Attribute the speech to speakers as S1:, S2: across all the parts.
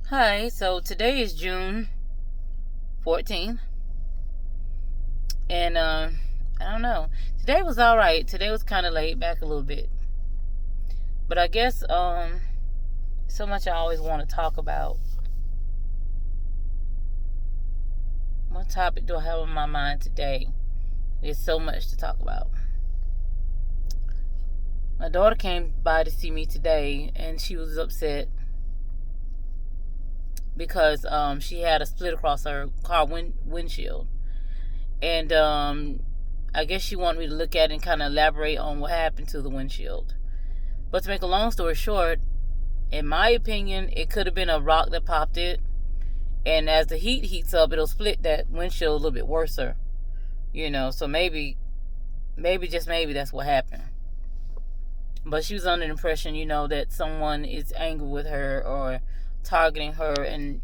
S1: Hi, so today is June 14th, and I don't know. Today was all right. Today was kind of laid back a little bit, but I guess so much I always want to talk about. What topic do I have on my mind today? There's so much to talk about. My daughter came by to see me today, and she was upset because she had a split across her car windshield, and I guess she wanted me to look at it and kind of elaborate on what happened to the windshield. But to make a long story short, in my opinion, it could have been a rock that popped it, and as the heat heats up, it'll split that windshield a little bit worser. So maybe just maybe that's what happened. But she was under the impression, that someone is angry with her or targeting her and,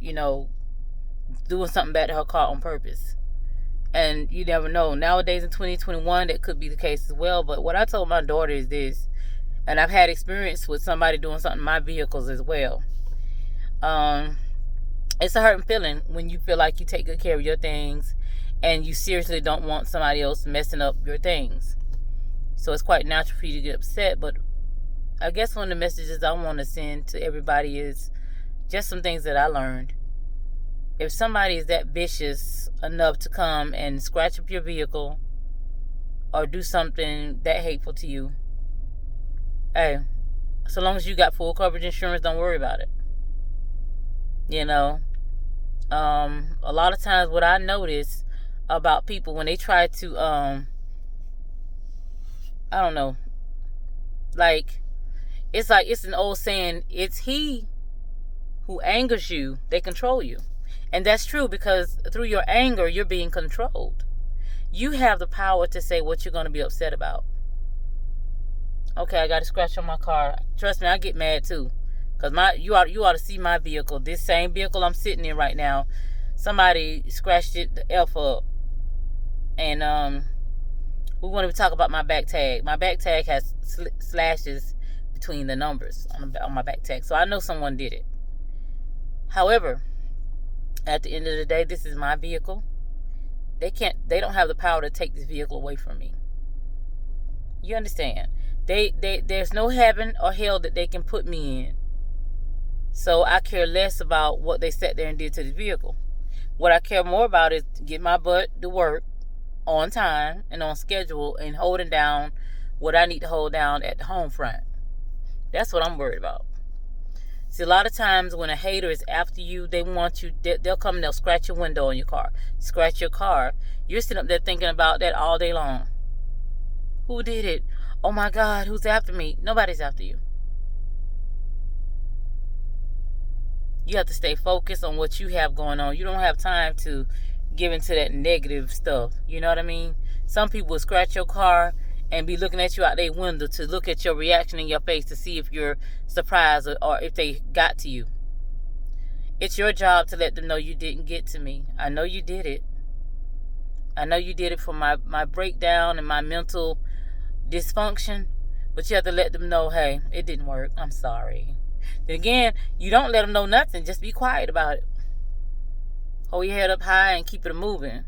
S1: doing something bad to her car on purpose. And you never know. Nowadays in 2021, that could be the case as well. But what I told my daughter is this, and I've had experience with somebody doing something in my vehicles as well. It's a hurting feeling when you feel like you take good care of your things and you seriously don't want somebody else messing up your things. So it's quite natural for you to get upset. But I guess one of the messages I want to send to everybody is just some things that I learned. If somebody is that vicious enough to come and scratch up your vehicle or do something that hateful to you, hey, so long as you got full coverage insurance, don't worry about it. A lot of times what I notice about people when they try to, I don't know, it's an old saying, it's he who angers you, they control you. And that's true, because through your anger, you're being controlled. You have the power to say what you're going to be upset about. Okay, I got a scratch on my car. Trust me, I get mad too. Because you ought to see my vehicle. This same vehicle I'm sitting in right now, somebody scratched it the F up. And we want to talk about my back tag. My back tag has slashes between the numbers on my back tag. So I know someone did it. However, at the end of the day, this is my vehicle. They don't have the power to take this vehicle away from me. You understand? There's no heaven or hell that they can put me in. So I care less about what they sat there and did to the vehicle. What I care more about is to get my butt to work on time and on schedule and holding down what I need to hold down at the home front. That's what I'm worried about. See, a lot of times when a hater is after you, they want you, they'll come and they'll scratch your window on your car, scratch your car. You're sitting up there thinking about that all day long. Who did it? Oh my God, who's after me? Nobody's after you. You have to stay focused on what you have going on. You don't have time to give into that negative stuff. You know what I mean? Some people will scratch your car and be looking at you out their window to look at your reaction in your face to see if you're surprised or if they got to you. It's your job to let them know you didn't get to me. I know you did it. I know you did it for my breakdown and my mental dysfunction, but you have to let them know, hey, it didn't work. I'm sorry. Then again, you don't let them know nothing. Just be quiet about it. Hold your head up high and keep it moving.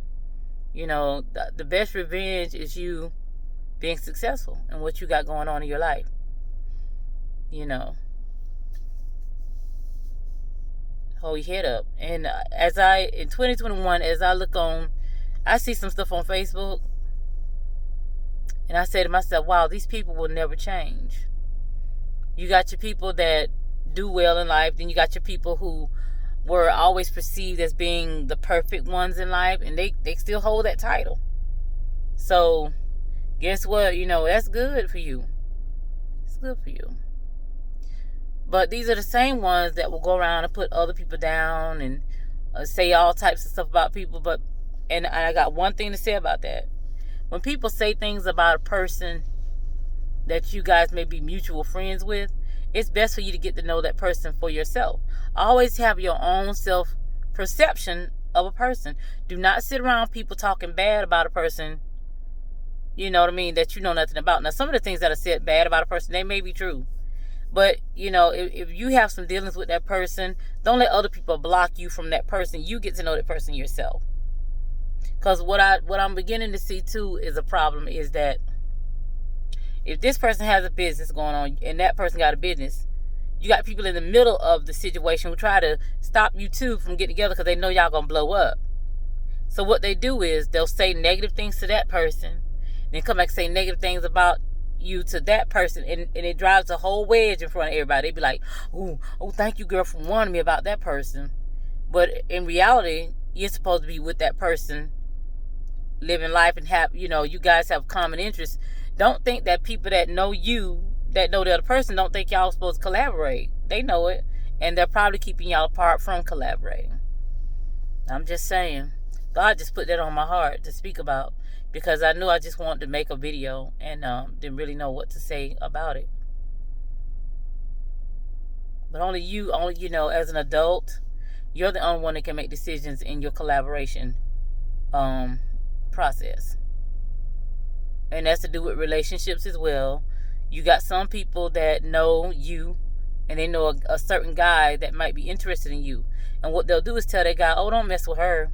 S1: The best revenge is you being successful in what you got going on in your life. Hold your head up. And in 2021, as I look on, I see some stuff on Facebook, and I say to myself, wow, these people will never change. You got your people that do well in life, then you got your people who were always perceived as being the perfect ones in life, and they still hold that title. So guess what? That's good for you. It's good for you. But these are the same ones that will go around and put other people down and say all types of stuff about people. And I got one thing to say about that. When people say things about a person that you guys may be mutual friends with, it's best for you to get to know that person for yourself. Always have your own self-perception of a person. Do not sit around people talking bad about a person, that you know nothing about. Now, some of the things that are said bad about a person, they may be true. But, if you have some dealings with that person, don't let other people block you from that person. You get to know that person yourself. Because what I'm beginning to see too is a problem is that if this person has a business going on and that person got a business, you got people in the middle of the situation who try to stop you two from getting together because they know y'all gonna blow up. So what they do is they'll say negative things to that person, then come back and say negative things about you to that person, and it drives a whole wedge in front of everybody. They be like, oh, thank you, girl, for warning me about that person. But in reality, you're supposed to be with that person, living life, and have, you guys have common interests. Don't think that people that know you, that know the other person, don't think y'all supposed to collaborate. They know it, and they're probably keeping y'all apart from collaborating. I'm just saying. God just put that on my heart to speak about, because I knew I just wanted to make a video and didn't really know what to say about it. But only you, as an adult, you're the only one that can make decisions in your collaboration process. And that's to do with relationships as well. You got some people that know you, and they know a certain guy that might be interested in you. And what they'll do is tell that guy, oh, don't mess with her.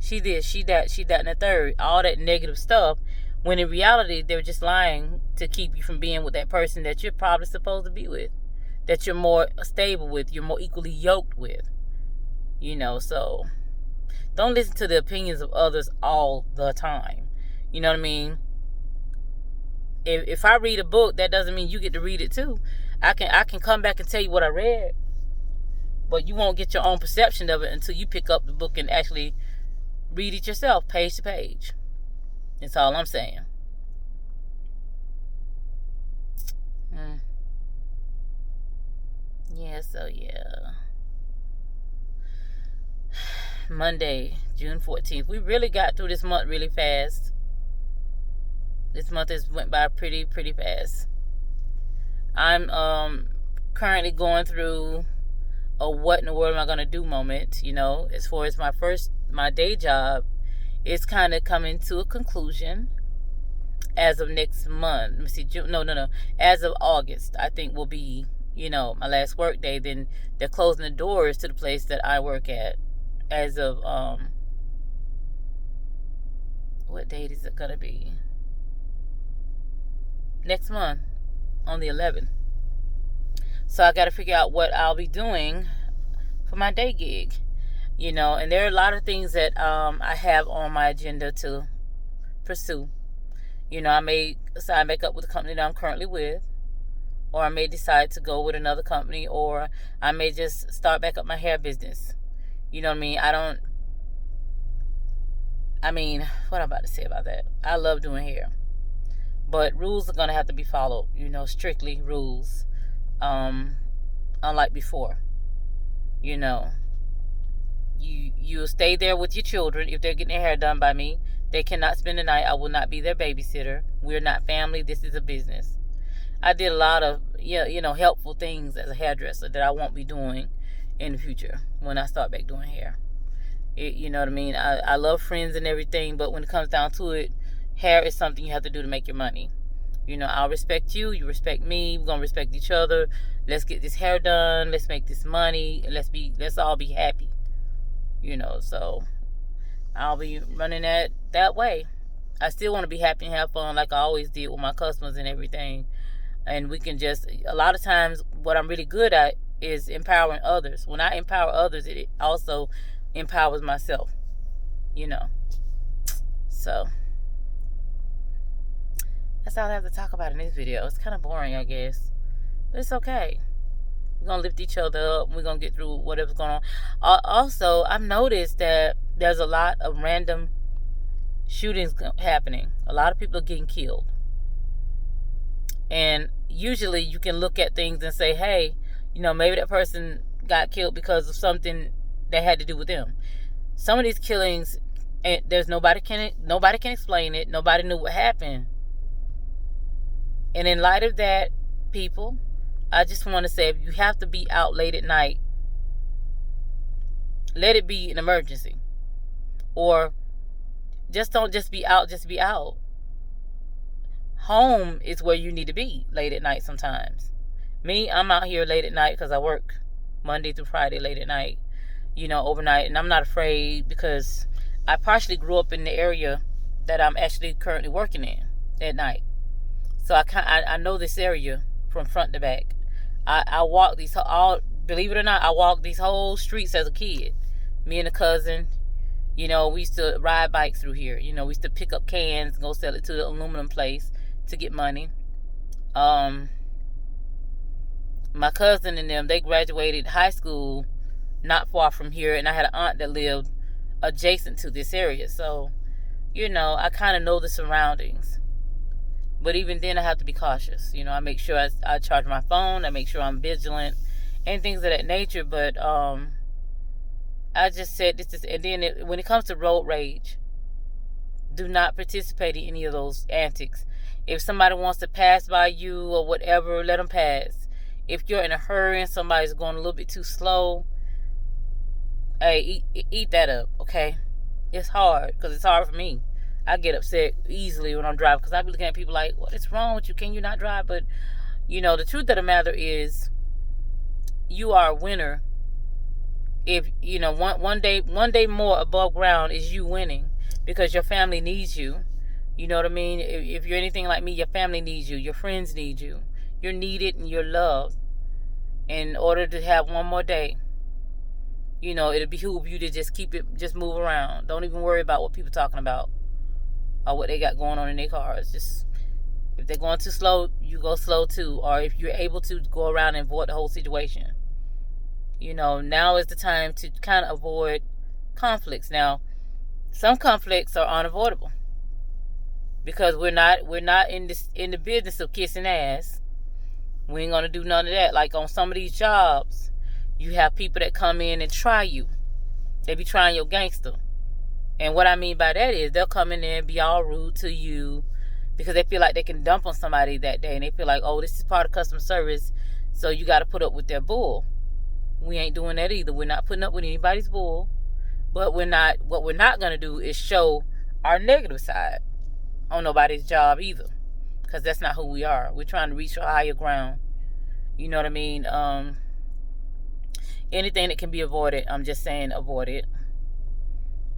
S1: She this, she that, and the third. All that negative stuff. When in reality, they're just lying to keep you from being with that person that you're probably supposed to be with. That you're more stable with. You're more equally yoked with. So don't listen to the opinions of others all the time. You know what I mean? If I read a book, that doesn't mean you get to read it too. I can come back and tell you what I read, but you won't get your own perception of it until you pick up the book and actually read it yourself, page to page. That's all I'm saying. Yeah. Monday, June 14th. We really got through this month really fast. This month has went by pretty fast. I'm currently going through a what in the world am I going to do moment. As far as my day job, it's kind of coming to a conclusion as of next month. Let me see, June, no. As of August, I think will be, my last work day. Then they're closing the doors to the place that I work at as of, what date is it going to be? Next month on the 11th. So I got to figure out what I'll be doing for my day gig, and there are a lot of things that I have on my agenda to pursue. I may sign back up with the company that I'm currently with, or I may decide to go with another company, or I may just start back up my hair business. You know what I mean? What I'm about to say about that? I love doing hair. But rules are going to have to be followed, strictly rules. Unlike before. You'll stay there with your children if they're getting their hair done by me. They cannot spend the night. I will not be their babysitter. We're not family. This is a business. I did a lot of, helpful things as a hairdresser that I won't be doing in the future when I start back doing hair. You know what I mean? I love friends and everything, but when it comes down to it, hair is something you have to do to make your money. I'll respect you. You respect me. We're going to respect each other. Let's get this hair done. Let's make this money. And let's all be happy. So I'll be running that way. I still want to be happy and have fun like I always did with my customers and everything. And we can a lot of times what I'm really good at is empowering others. When I empower others, it also empowers myself. So that's all I have to talk about in this video. It's kind of boring, I guess. But it's okay. We're going to lift each other up. We're going to get through whatever's going on. Also, I've noticed that there's a lot of random shootings happening. A lot of people are getting killed. And usually you can look at things and say, hey, maybe that person got killed because of something that had to do with them. Some of these killings, there's nobody can explain it. Nobody knew what happened. And in light of that, people, I just want to say, if you have to be out late at night, let it be an emergency. Or don't just be out, just be out. Home is where you need to be late at night sometimes. Me, I'm out here late at night because I work Monday through Friday late at night, overnight. And I'm not afraid because I partially grew up in the area that I'm actually currently working in at night. So I know this area from front to back. I walk believe it or not, I walked these whole streets as a kid. Me and a cousin, we used to ride bikes through here. We used to pick up cans and go sell it to the aluminum place to get money. My cousin and them, they graduated high school not far from here, and I had an aunt that lived adjacent to this area. So, I kind of know the surroundings. But even then, I have to be cautious. I make sure I charge my phone. I make sure I'm vigilant and things of that nature. But I just said this is, and then when it comes to road rage, do not participate in any of those antics. If somebody wants to pass by you or whatever, let them pass. If you're in a hurry and somebody's going a little bit too slow, hey, eat that up, okay? It's hard, because it's hard for me. I get upset easily when I'm driving, because I be looking at people like, what is wrong with you? Can you not drive? But, the truth of the matter is, you are a winner. If, one day more above ground is you winning, because your family needs you. You know what I mean? If you're anything like me, your family needs you. Your friends need you. You're needed and you're loved. In order to have one more day, it'll behoove you to just move around. Don't even worry about what people are talking about or what they got going on in their cars. Just, if they're going too slow, you go slow too. Or if you're able to, go around and avoid the whole situation. Now is the time to kind of avoid conflicts. Now, some conflicts are unavoidable because we're not in the business of kissing ass. We ain't gonna do none of that. Like on some of these jobs, you have people that come in and try you. They be trying your gangster. And what I mean by that is they'll come in there and be all rude to you because they feel like they can dump on somebody that day. And they feel like, oh, this is part of customer service, so you got to put up with their bull. We ain't doing that either. We're not putting up with anybody's bull. But what we're not going to do is show our negative side on nobody's job either. Because that's not who we are. We're trying to reach a higher ground. You know what I mean? Anything that can be avoided, I'm just saying avoid it.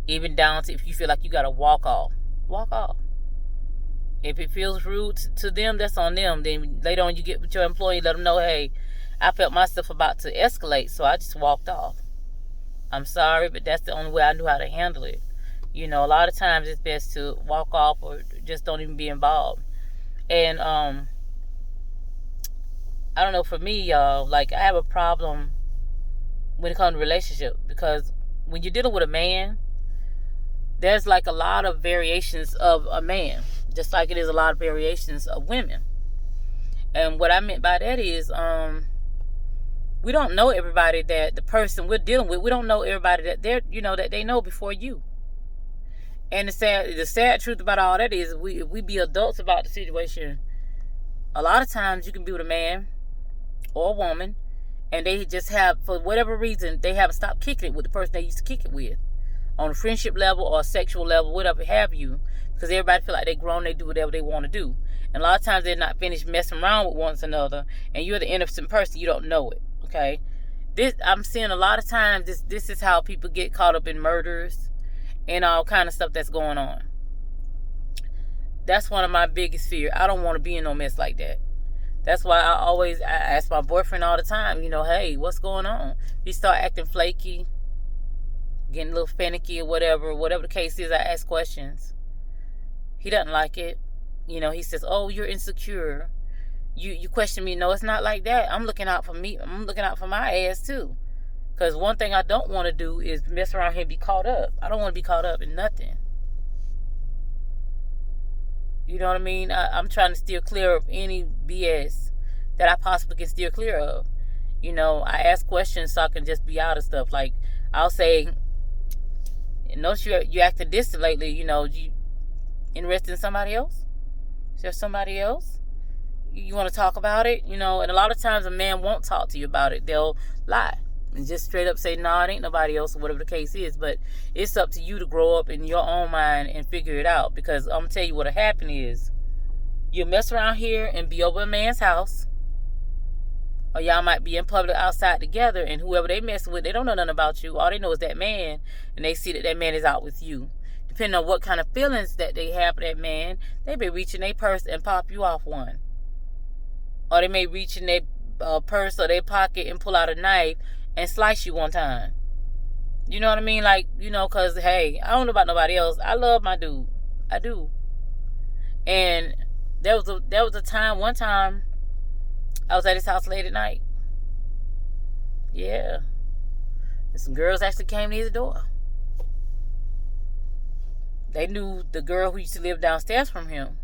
S1: Even down to if you feel like you got to walk off. Walk off. If it feels rude to them, that's on them. Then later on you get with your employee, let them know, hey, I felt myself about to escalate, so I just walked off. I'm sorry, but that's the only way I knew how to handle it. A lot of times it's best to walk off or just don't even be involved. And I don't know, for me, y'all, like I have a problem when it comes to relationship, because when you're dealing with a man, there's like a lot of variations of a man, just like it is a lot of variations of women. And what I meant by that is we don't know everybody that the person we're dealing with, we don't know everybody that they're that they know before you. And the sad truth about all that is we be adults about the situation. A lot of times you can be with a man or a woman and they just have, for whatever reason, they haven't stopped kicking it with the person they used to kick it with. On a friendship level or a sexual level, whatever have you. Because everybody feel like they're grown, they do whatever they want to do. And a lot of times they're not finished messing around with one another. And you're the innocent person, you don't know it. Okay? I'm seeing a lot of times this is how people get caught up in murders and all kind of stuff that's going on. That's one of my biggest fears. I don't want to be in no mess like that. That's why I ask my boyfriend all the time, hey, what's going on? He start acting flaky, getting a little finicky or whatever the case is, I ask questions. He doesn't like it. He says, oh, you're insecure. You question me. No, it's not like that. I'm looking out for me. I'm looking out for my ass too. Because one thing I don't want to do is mess around here and be caught up. I don't want to be caught up in nothing. You know what I mean? I'm trying to steer clear of any BS that I possibly can steer clear of. I ask questions so I can just be out of stuff. Like, I'll say, notice you acting distant lately. You interested in somebody else? Is there somebody else? You want to talk about it? And a lot of times a man won't talk to you about it. They'll lie and just straight up say, no, it ain't nobody else, or whatever the case is. But it's up to you to grow up in your own mind and figure it out. Because I'm going to tell you what'll happen is you'll mess around here and be over a man's house. Or y'all might be in public outside together, and whoever they messing with, they don't know nothing about you. All they know is that man, and they see that that man is out with you. Depending on what kind of feelings that they have for that man, they may reach in their purse and pop you off one. Or they may reach in their purse or their pocket and pull out a knife and slice you one time. You know what I mean? Like, because, hey, I don't know about nobody else. I love my dude. I do. And there was one time, I was at his house late at night. Yeah. And some girls actually came to his door. They knew the girl who used to live downstairs from him.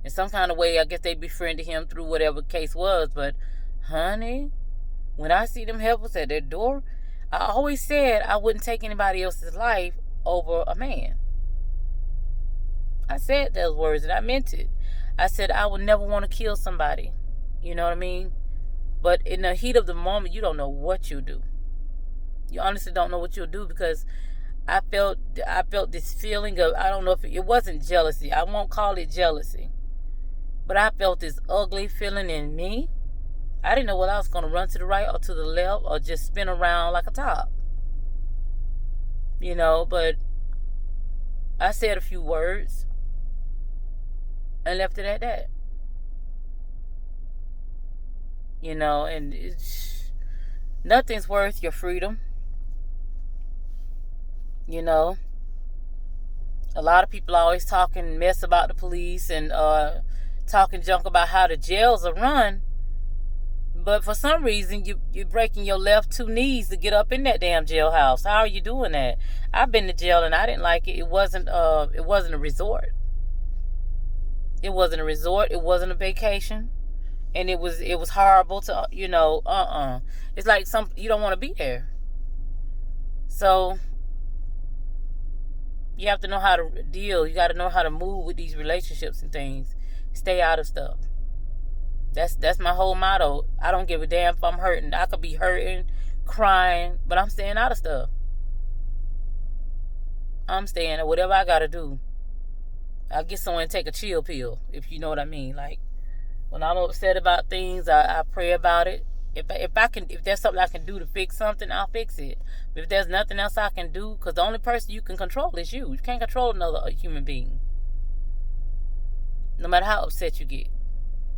S1: In some kind of way, I guess they befriended him through whatever the case was. But, honey, when I see them helpers at their door, I always said I wouldn't take anybody else's life over a man. I said those words and I meant it. I said I would never want to kill somebody. You know what I mean? But in the heat of the moment, you don't know what you'll do. You honestly don't know what you'll do, because I felt this feeling of, I don't know if it wasn't jealousy. I won't call it jealousy. But I felt this ugly feeling in me. I didn't know whether I was going to run to the right or to the left or just spin around like a top. But I said a few words and left it at that. And nothing's worth your freedom. A lot of people always talking mess about the police and talking junk about how the jails are run. But for some reason, you're breaking your left 2 knees to get up in that damn jailhouse. How are you doing that? I've been to jail and I didn't like it. It wasn't a resort. It wasn't a resort. It wasn't a vacation. And it was horrible to, It's like you don't want to be there. So you have to know how to deal. You got to know how to move with these relationships and things. Stay out of stuff. That's my whole motto. I don't give a damn if I'm hurting. I could be hurting, crying, but I'm staying out of stuff. I'm staying at whatever I got to do. I'll get someone to take a chill pill, if you know what I mean. Like, when I'm upset about things, I pray about it. If there's something I can do to fix something, I'll fix it. But if there's nothing else I can do, because the only person you can control is you. You can't control another human being. No matter how upset you get.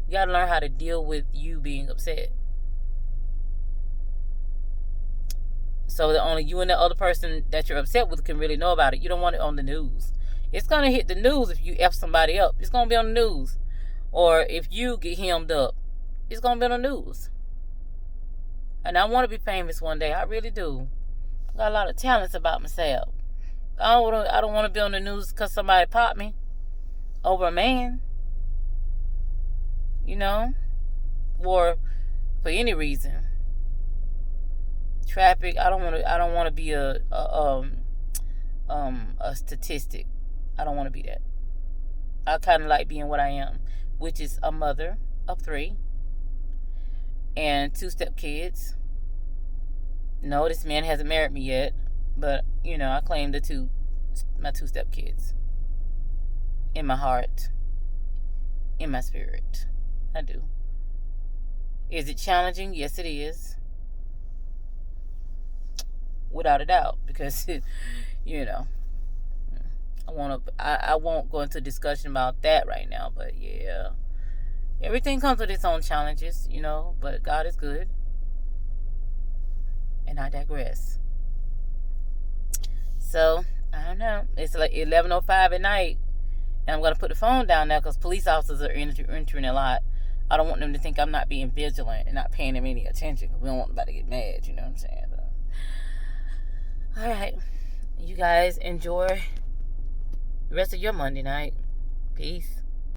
S1: You got to learn how to deal with you being upset. So that only you and the other person that you're upset with can really know about it. You don't want it on the news. It's going to hit the news if you F somebody up. It's going to be on the news. Or if you get hemmed up, it's going to be on the news. And I want to be famous one day. I really do. I got a lot of talents about myself. I don't want to be on the news because somebody popped me over a man. Or for any reason. Traffic. I don't want to be a statistic. I don't want to be that. I kind of like being what I am, which is a mother of 3 and 2 stepkids. No, this man hasn't married me yet, but I claim my 2 stepkids in my heart, in my spirit. I do. Is it challenging? Yes, it is. Without a doubt, because I won't go into a discussion about that right now, but yeah. Everything comes with its own challenges, but God is good. And I digress. So, I don't know. It's like 11:05 at night, and I'm going to put the phone down now because police officers are entering a lot. I don't want them to think I'm not being vigilant and not paying them any attention. We don't want anybody to get mad, you know what I'm saying? So, all right. You guys enjoy the rest of your Monday night. Peace.